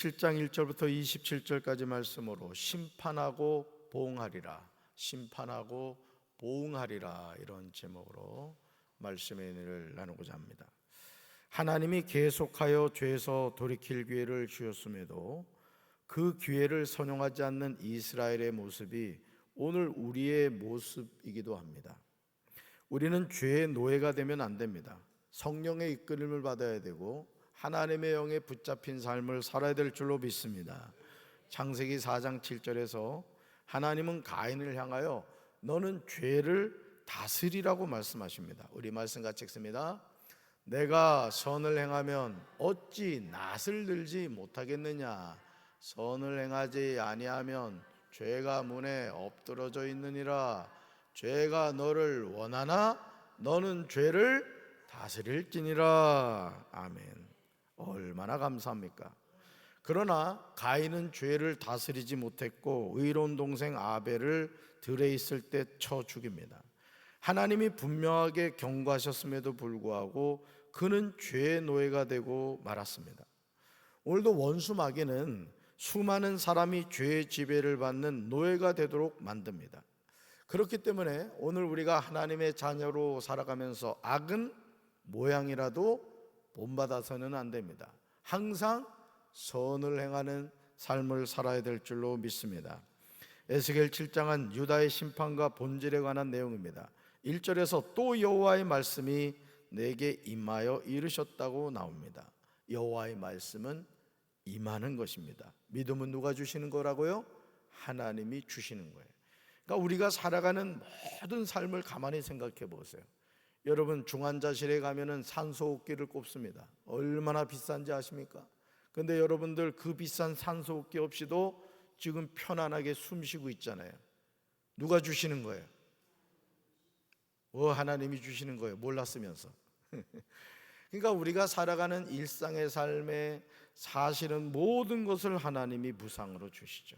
7장 1절부터 27절까지 말씀으로 심판하고 보응하리라, 심판하고 보응하리라, 이런 제목으로 말씀의 은혜를 나누고자 합니다. 하나님이 계속하여 죄에서 돌이킬 기회를 주셨음에도 그 기회를 선용하지 않는 이스라엘의 모습이 오늘 우리의 모습이기도 합니다. 우리는 죄의 노예가 되면 안 됩니다. 성령의 이끌림을 받아야 되고 하나님의 영에 붙잡힌 삶을 살아야 될 줄로 믿습니다. 창세기 4장 7절에서 하나님은 가인을 향하여 너는 죄를 다스리라고 말씀하십니다. 우리 말씀 같이 읽습니다. 내가 선을 행하면 어찌 낫을 들지 못하겠느냐? 선을 행하지 아니하면 죄가 문에 엎드러져 있느니라. 죄가 너를 원하나 너는 죄를 다스릴지니라. 아멘. 얼마나 감사합니까? 그러나 가인은 죄를 다스리지 못했고 의로운 동생 아벨을 들에 있을 때 쳐 죽입니다. 하나님이 분명하게 경고하셨음에도 불구하고 그는 죄의 노예가 되고 말았습니다. 오늘도 원수 마귀는 수많은 사람이 죄의 지배를 받는 노예가 되도록 만듭니다. 그렇기 때문에 오늘 우리가 하나님의 자녀로 살아가면서 악은 모양이라도 본받아서는 안 됩니다. 항상 선을 행하는 삶을 살아야 될 줄로 믿습니다. 에스겔 7장은 유다의 심판과 본질에 관한 내용입니다. 1절에서 또 여호와의 말씀이 내게 임하여 이르셨다고 나옵니다. 여호와의 말씀은 임하는 것입니다. 믿음은 누가 주시는 거라고요? 하나님이 주시는 거예요. 그러니까 우리가 살아가는 모든 삶을 가만히 생각해 보세요. 여러분 중환자실에 가면은 산소호흡기를 꼽습니다. 얼마나 비싼지 아십니까? 근데 여러분들 그 비싼 산소호흡기 없이도 지금 편안하게 숨 쉬고 있잖아요. 누가 주시는 거예요? 하나님이 주시는 거예요. 몰랐으면서. 그러니까 우리가 살아가는 일상의 삶에 사실은 모든 것을 하나님이 무상으로 주시죠.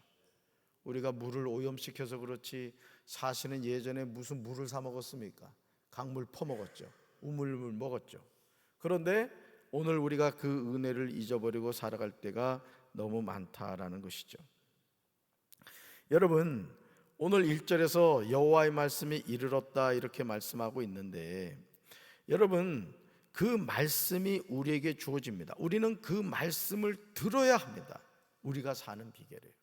우리가 물을 오염시켜서 그렇지 사실은 예전에 무슨 물을 사 먹었습니까? 강물 퍼먹었죠. 우물물 먹었죠. 그런데 오늘 우리가 그 은혜를 잊어버리고 살아갈 때가 너무 많다라는 것이죠. 여러분 오늘 1절에서 여호와의 말씀이 이르렀다 이렇게 말씀하고 있는데 여러분 그 말씀이 우리에게 주어집니다. 우리는 그 말씀을 들어야 합니다. 우리가 사는 비결이에요.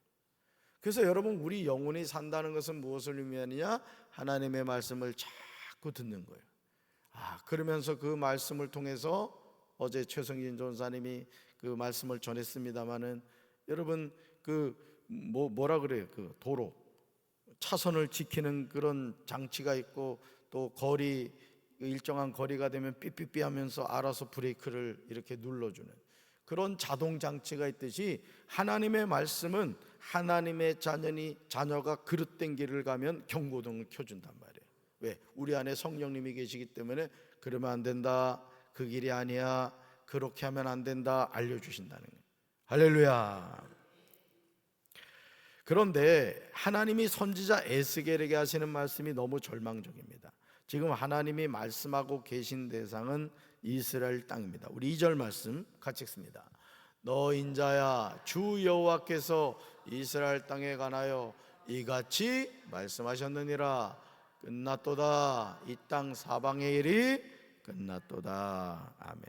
그래서 여러분 우리 영혼이 산다는 것은 무엇을 의미하느냐? 하나님의 말씀을 자꾸 듣는 거예요. 그러면서 그 말씀을 통해서 어제 최성진 전사님이 그 말씀을 전했습니다마는 여러분 뭐라 그래요? 그 도로 차선을 지키는 그런 장치가 있고 또 거리 일정한 거리가 되면 삐삐삐 하면서 알아서 브레이크를 이렇게 눌러주는 그런 자동 장치가 있듯이 하나님의 말씀은 하나님의 자녀가 그릇된 길을 가면 경고등을 켜준단 말이에요. 왜? 우리 안에 성령님이 계시기 때문에 그러면 안 된다, 그 길이 아니야, 그렇게 하면 안 된다 알려주신다는 거예요. 할렐루야. 그런데 하나님이 선지자 에스겔에게 하시는 말씀이 너무 절망적입니다. 지금 하나님이 말씀하고 계신 대상은 이스라엘 땅입니다. 우리 2절 말씀 같이 읽습니다. 너 인자야 주 여호와께서 이스라엘 땅에 관하여 이같이 말씀하셨느니라. 끝났도다. 이 땅 사방의 일이 끝났도다. 아멘.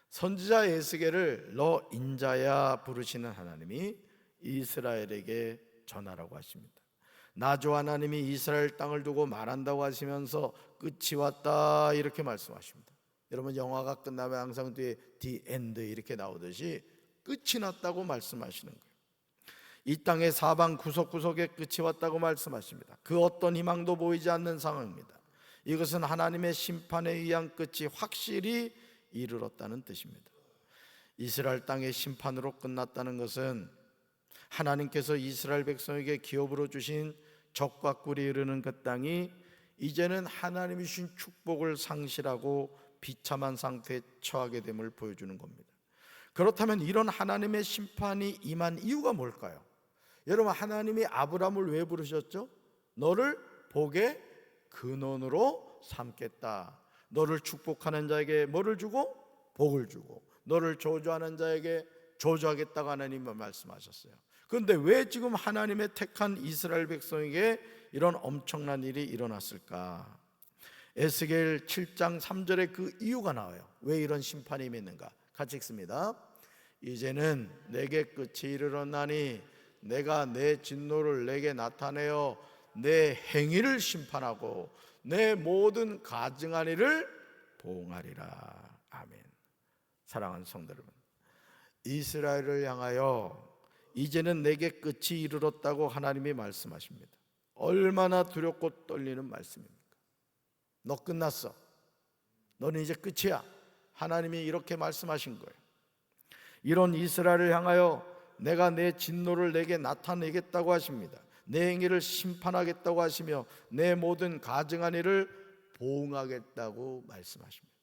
선지자 에스겔을 너 인자야 부르시는 하나님이 이스라엘에게 전하라고 하십니다. 나주 하나님이 이스라엘 땅을 두고 말한다고 하시면서 끝이 왔다 이렇게 말씀하십니다. 여러분 영화가 끝나면 항상 뒤에 The End 이렇게 나오듯이 끝이 났다고 말씀하시는 거예요. 이 땅의 사방 구석구석에 끝이 왔다고 말씀하십니다. 그 어떤 희망도 보이지 않는 상황입니다. 이것은 하나님의 심판에 의한 끝이 확실히 이르렀다는 뜻입니다. 이스라엘 땅의 심판으로 끝났다는 것은 하나님께서 이스라엘 백성에게 기업으로 주신 적과 꿀이 흐르는 그 땅이 이제는 하나님이 주신 축복을 상실하고 비참한 상태에 처하게 됨을 보여주는 겁니다. 그렇다면 이런 하나님의 심판이 임한 이유가 뭘까요? 여러분 하나님이 아브라함을 왜 부르셨죠? 너를 복의 근원으로 삼겠다. 너를 축복하는 자에게 뭐를 주고? 복을 주고 너를 저주하는 자에게 저주하겠다고 하나님은 말씀하셨어요. 그런데 왜 지금 하나님의 택한 이스라엘 백성에게 이런 엄청난 일이 일어났을까? 에스겔 7장 3절에 그 이유가 나와요. 왜 이런 심판이 있는가? 같이 읽습니다. 이제는 내게 끝이 이르렀나니 내가 내 진노를 내게 나타내어 내 행위를 심판하고 내 모든 가증한 일을 보응하리라. 아멘. 사랑하는 성도 여러분, 이스라엘을 향하여 이제는 내게 끝이 이르렀다고 하나님이 말씀하십니다. 얼마나 두렵고 떨리는 말씀입니까? 너 끝났어. 너는 이제 끝이야. 하나님이 이렇게 말씀하신 거예요. 이런 이스라엘을 향하여 내가 내 진노를 내게 나타내겠다고 하십니다. 내 행위를 심판하겠다고 하시며 내 모든 가증한 일을 보응하겠다고 말씀하십니다.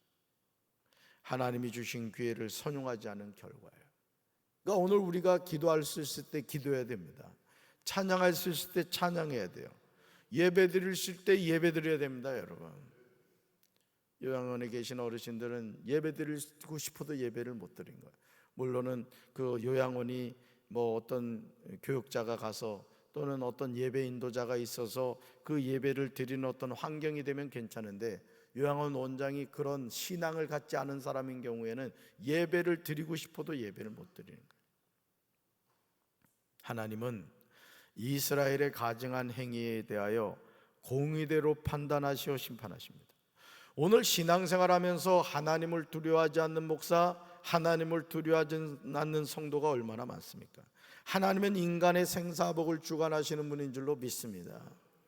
하나님이 주신 기회를 선용하지 않은 결과예요. 그러니까 오늘 우리가 기도할 수 있을 때 기도해야 됩니다. 찬양할 수 있을 때 찬양해야 돼요. 예배 드릴 수 있을 때 예배 드려야 됩니다, 여러분. 요양원에 계신 어르신들은 예배 드리고 싶어도 예배를 못 드린 거예요. 물론은 그 요양원이 뭐 어떤 교육자가 가서 또는 어떤 예배 인도자가 있어서 그 예배를 드리는 어떤 환경이 되면 괜찮은데, 요양원 원장이 그런 신앙을 갖지 않은 사람인 경우에는 예배를 드리고 싶어도 예배를 못 드리는 거예요. 하나님은 이스라엘의 가증한 행위에 대하여 공의대로 판단하시어 심판하십니다. 오늘 신앙생활하면서 하나님을 두려워하지 않는 목사, 하나님을 두려워하지 않는 성도가 얼마나 많습니까? 하나님은 인간의 생사복을 주관하시는 분인 줄로 믿습니다.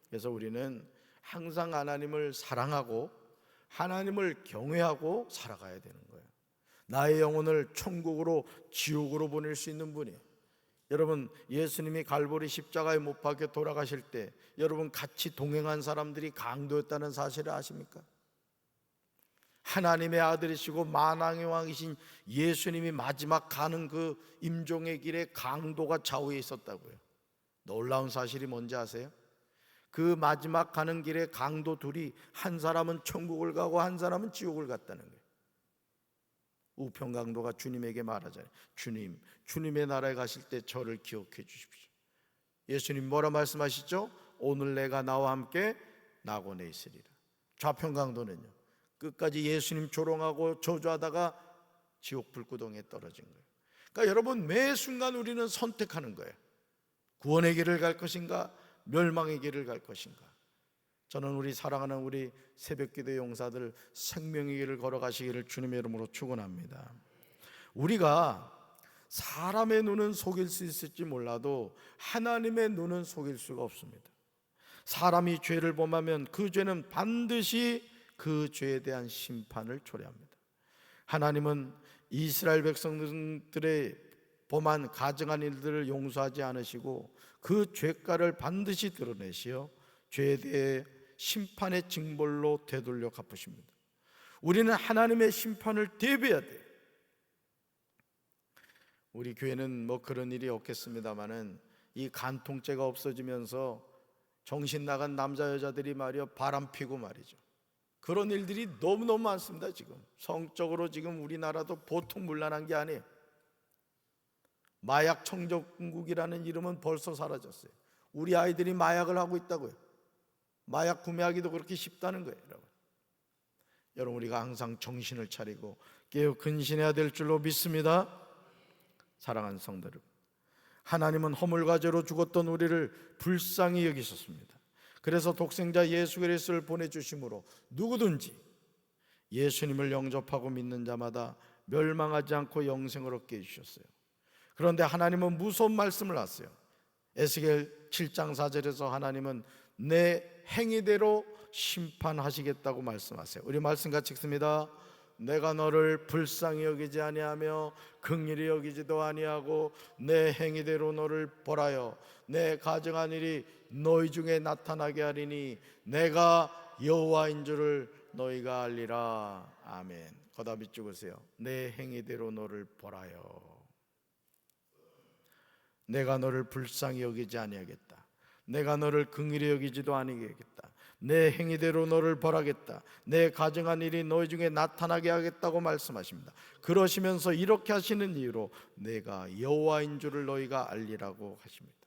그래서 우리는 항상 하나님을 사랑하고 하나님을 경외하고 살아가야 되는 거예요. 나의 영혼을 천국으로 지옥으로 보낼 수 있는 분이에요. 여러분, 예수님이 갈보리 십자가에 못 박혀 돌아가실 때 여러분 같이 동행한 사람들이 강도였다는 사실을 아십니까? 하나님의 아들이시고 만왕의 왕이신 예수님이 마지막 가는 그 임종의 길에 강도가 좌우에 있었다고요. 놀라운 사실이 뭔지 아세요? 그 마지막 가는 길에 강도 둘이, 한 사람은 천국을 가고 한 사람은 지옥을 갔다는 거예요. 우편 강도가 주님에게 말하잖아요. 주님, 주님의 나라에 가실 때 저를 기억해 주십시오. 예수님 뭐라 말씀하시죠? 오늘 내가 나와 함께 낙원에 있으리라. 좌편 강도는요, 끝까지 예수님 조롱하고 저주하다가 지옥 불구덩이에 떨어진 거예요. 그러니까 여러분, 매 순간 우리는 선택하는 거예요. 구원의 길을 갈 것인가, 멸망의 길을 갈 것인가. 저는 우리 사랑하는 우리 새벽기도 용사들 생명의 길을 걸어가시기를 주님의 이름으로 축원합니다. 우리가 사람의 눈은 속일 수 있을지 몰라도 하나님의 눈은 속일 수가 없습니다. 사람이 죄를 범하면 그 죄는 반드시 그 죄에 대한 심판을 초래합니다. 하나님은 이스라엘 백성들의 범한 가증한 일들을 용서하지 않으시고 그 죄가를 반드시 드러내시어 죄에 대해 심판의 징벌로 되돌려 갚으십니다. 우리는 하나님의 심판을 대비해야 돼요. 우리 교회는 뭐 그런 일이 없겠습니다마는 이 간통죄가 없어지면서 정신 나간 남자 여자들이 말이요, 바람 피고 말이죠, 그런 일들이 너무너무 많습니다. 지금 성적으로 지금 우리나라도 보통 문란한 게 아니에요. 마약 청정국이라는 이름은 벌써 사라졌어요. 우리 아이들이 마약을 하고 있다고요. 마약 구매하기도 그렇게 쉽다는 거예요. 여러분, 우리가 항상 정신을 차리고 깨어 근신해야 될 줄로 믿습니다. 사랑하는 성도 여러분, 하나님은 허물과 죄로 죽었던 우리를 불쌍히 여기셨습니다. 그래서 독생자 예수 그리스도를 보내주심으로 누구든지 예수님을 영접하고 믿는 자마다 멸망하지 않고 영생을 얻게 해주셨어요. 그런데 하나님은 무서운 말씀을 하세요. 에스겔 7장 4절에서 하나님은 내 행위대로 심판하시겠다고 말씀하세요. 우리 말씀 같이 읽습니다. 내가 너를 불쌍히 여기지 아니하며 긍휼히 여기지도 아니하고 내 행위대로 너를 벌하여 내 가증한 일이 너희 중에 나타나게 하리니 내가 여호와인 줄을 너희가 알리라. 아멘. 거다 밑줄 그으세요. 내 행위대로 너를 벌하여. 내가 너를 불쌍히 여기지 아니하겠다. 내가 너를 긍휼히 여기지도 아니하겠다. 내 행위대로 너를 벌하겠다. 내 가증한 일이 너희 중에 나타나게 하겠다고 말씀하십니다. 그러시면서 이렇게 하시는 이유로 내가 여호와인 줄을 너희가 알리라고 하십니다.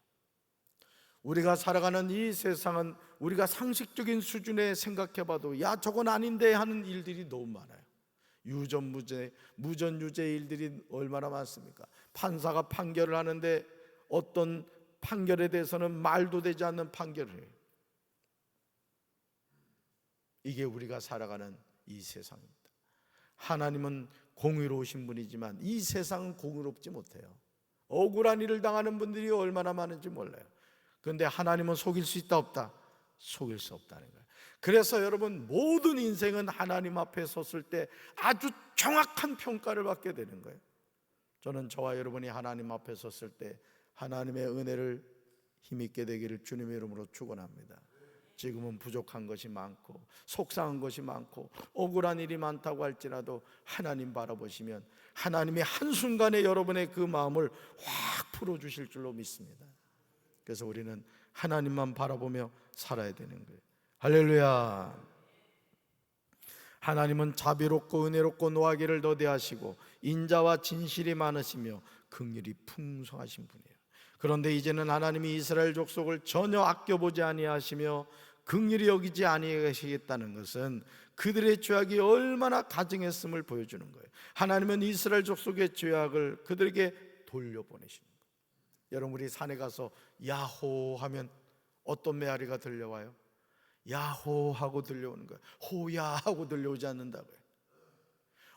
우리가 살아가는 이 세상은 우리가 상식적인 수준에 생각해봐도 야 저건 아닌데 하는 일들이 너무 많아요. 유전무죄, 무전유죄 일들이 얼마나 많습니까? 판사가 판결을 하는데 어떤 판결에 대해서는 말도 되지 않는 판결을 해요. 이게 우리가 살아가는 이 세상입니다. 하나님은 공의로우신 분이지만 이 세상은 공의롭지 못해요. 억울한 일을 당하는 분들이 얼마나 많은지 몰라요. 그런데 하나님은 속일 수 있다 없다? 속일 수 없다는 거예요. 그래서 여러분 모든 인생은 하나님 앞에 섰을 때 아주 정확한 평가를 받게 되는 거예요. 저는 저와 여러분이 하나님 앞에 섰을 때 하나님의 은혜를 힘있게 되기를 주님의 이름으로 축원합니다. 지금은 부족한 것이 많고 속상한 것이 많고 억울한 일이 많다고 할지라도 하나님 바라보시면 하나님이 한순간에 여러분의 그 마음을 확 풀어주실 줄로 믿습니다. 그래서 우리는 하나님만 바라보며 살아야 되는 거예요. 할렐루야. 하나님은 자비롭고 은혜롭고 노하기를 더디하시고 인자와 진실이 많으시며 긍휼이 풍성하신 분이에요. 그런데 이제는 하나님이 이스라엘 족속을 전혀 아껴보지 아니하시며 긍휼히 여기지 아니하시겠다는 것은 그들의 죄악이 얼마나 가증했음을 보여주는 거예요. 하나님은 이스라엘 족속의 죄악을 그들에게 돌려보내시는 거예요. 여러분 우리 산에 가서 야호 하면 어떤 메아리가 들려와요? 야호 하고 들려오는 거예요. 호야 하고 들려오지 않는다고요.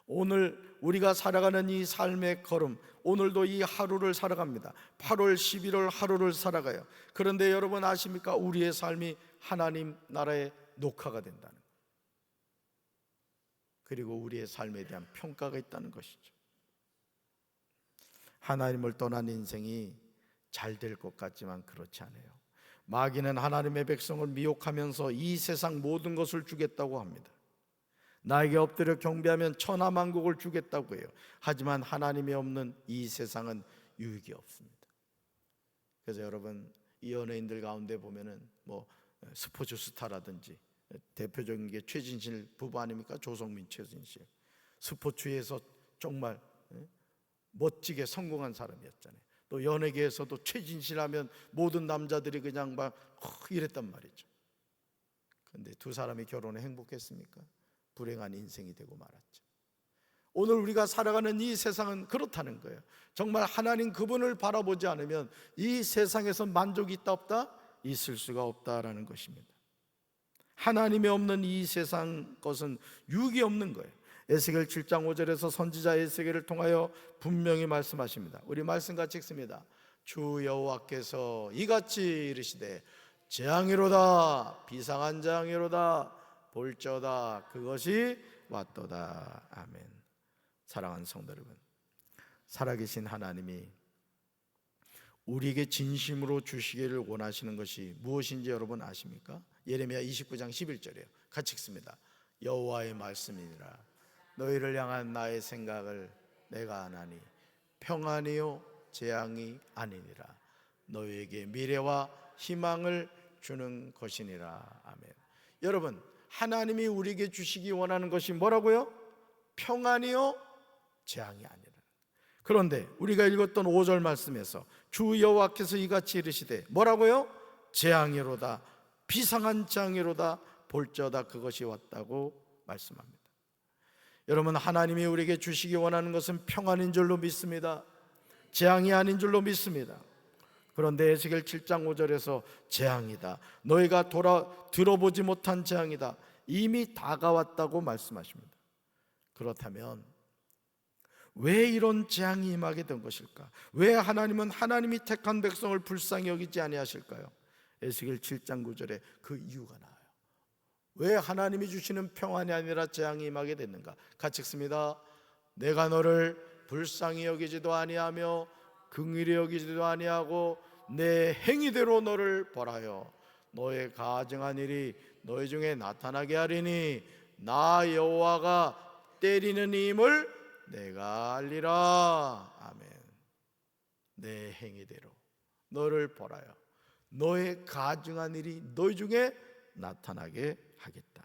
오늘 우리가 살아가는 이 삶의 걸음, 오늘도 이 하루를 살아갑니다. 8월 11월 하루를 살아가요. 그런데 여러분 아십니까? 우리의 삶이 하나님 나라의 녹화가 된다는 거예요. 그리고 우리의 삶에 대한 평가가 있다는 것이죠. 하나님을 떠난 인생이 잘 될 것 같지만 그렇지 않아요. 마귀는 하나님의 백성을 미혹하면서 이 세상 모든 것을 주겠다고 합니다. 나에게 엎드려 경배하면 천하만국을 주겠다고 해요. 하지만 하나님이 없는 이 세상은 유익이 없습니다. 그래서 여러분 이 연예인들 가운데 보면은 뭐 스포츠 스타라든지 대표적인 게 최진실 부부 아닙니까? 조성민, 최진실. 스포츠에서 정말 멋지게 성공한 사람이었잖아요. 또 연예계에서도 최진실하면 모든 남자들이 그냥 막 이랬단 말이죠. 그런데 두 사람이 결혼해 행복했습니까? 불행한 인생이 되고 말았죠. 오늘 우리가 살아가는 이 세상은 그렇다는 거예요. 정말 하나님 그분을 바라보지 않으면 이 세상에서 만족이 있다 없다? 있을 수가 없다라는 것입니다. 하나님이 없는 이 세상 것은 유익이 없는 거예요. 에스겔 7장 5절에서 선지자 에스겔을 통하여 분명히 말씀하십니다. 우리 말씀 같이 읽습니다. 주 여호와께서 이같이 이르시되 재앙이로다, 비상한 재앙이로다, 볼저다, 그것이 왔도다. 아멘. 사랑하는 성도 여러분, 살아계신 하나님이 우리에게 진심으로 주시기를 원하시는 것이 무엇인지 여러분 아십니까? 예레미야 29장 11절이에요. 같이 읽습니다. 여호와의 말씀이니라. 너희를 향한 나의 생각을 내가 아나니 평안이요 재앙이 아니니라. 너희에게 미래와 희망을 주는 것이니라. 아멘. 여러분, 하나님이 우리에게 주시기 원하는 것이 뭐라고요? 평안이요 재앙이 아니라. 그런데 우리가 읽었던 5절 말씀에서 주 여호와께서 이같이 이르시되 뭐라고요? 재앙이로다, 비상한 재앙이로다, 볼저다, 그것이 왔다고 말씀합니다. 여러분, 하나님이 우리에게 주시기 원하는 것은 평안인 줄로 믿습니다. 재앙이 아닌 줄로 믿습니다. 그런데 에스겔 7장 5절에서 재앙이다, 너희가 들어보지 못한 재앙이다, 이미 다가왔다고 말씀하십니다. 그렇다면 왜 이런 재앙이 임하게 된 것일까? 왜 하나님은 하나님이 택한 백성을 불쌍히 여기지 아니하실까요? 에스겔 7장 9절에 그 이유가 나와요. 왜 하나님이 주시는 평안이 아니라 재앙이 임하게 됐는가? 같이 읽습니다. 내가 너를 불쌍히 여기지도 아니하며 긍휼히 여기지도 아니하고 내 행위대로 너를 벌하여 너의 가증한 일이 너희 중에 나타나게 하리니 나 여호와가 때리는 힘을 내가 알리라. 아멘. 내 행위대로 너를 벌하여 너의 가증한 일이 너희 중에 나타나게 하겠다.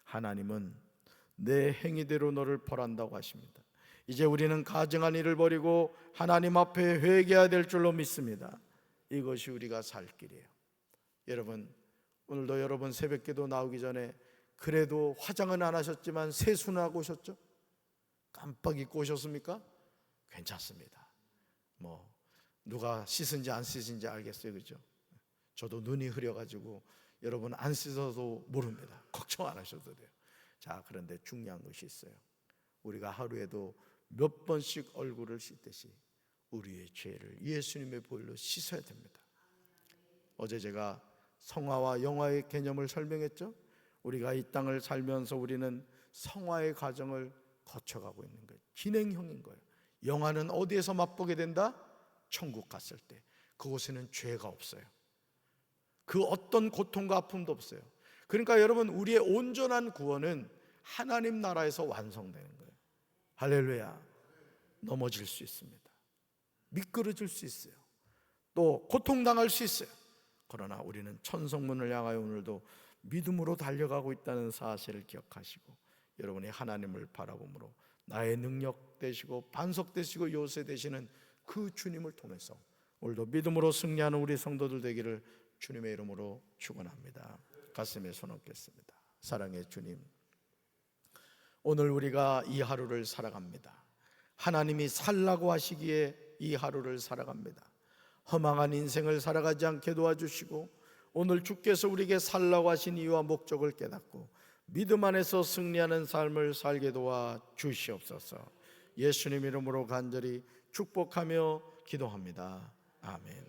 하나님은 내 행위대로 너를 벌한다고 하십니다. 이제 우리는 가증한 일을 버리고 하나님 앞에 회개해야 될 줄로 믿습니다. 이것이 우리가 살 길이에요. 여러분, 오늘도 여러분 새벽기도 나오기 전에 그래도 화장은 안 하셨지만 세수는 하고 오셨죠? 깜빡 잊고 오셨습니까? 괜찮습니다. 누가 씻은지 안 씻은지 알겠어요, 그죠? 저도 눈이 흐려가지고 여러분 안 씻어도 모릅니다. 걱정 안 하셔도 돼요. 자, 그런데 중요한 것이 있어요. 우리가 하루에도 몇 번씩 얼굴을 씻듯이 우리의 죄를 예수님의 보혈로 씻어야 됩니다. 어제 제가 성화와 영화의 개념을 설명했죠. 우리가 이 땅을 살면서 우리는 성화의 과정을 거쳐가고 있는 거예요. 진행형인 거예요. 영화는 어디에서 맛보게 된다? 천국 갔을 때. 그곳에는 죄가 없어요. 그 어떤 고통과 아픔도 없어요. 그러니까 여러분, 우리의 온전한 구원은 하나님 나라에서 완성되는 거예요. 할렐루야. 넘어질 수 있습니다. 미끄러질 수 있어요. 또 고통당할 수 있어요. 그러나 우리는 천성문을 향하여 오늘도 믿음으로 달려가고 있다는 사실을 기억하시고, 여러분이 하나님을 바라봄으로 나의 능력 되시고 반석 되시고 요새 되시는 그 주님을 통해서 오늘도 믿음으로 승리하는 우리 성도들 되기를 주님의 이름으로 축원합니다. 가슴에 손 얹겠습니다. 사랑의 주님, 오늘 우리가 이 하루를 살아갑니다. 하나님이 살라고 하시기에 이 하루를 살아갑니다. 허망한 인생을 살아가지 않게 도와주시고, 오늘 주께서 우리에게 살라고 하신 이유와 목적을 깨닫고 믿음 안에서 승리하는 삶을 살게 도와 주시옵소서. 예수님 이름으로 간절히 축복하며 기도합니다. 아멘.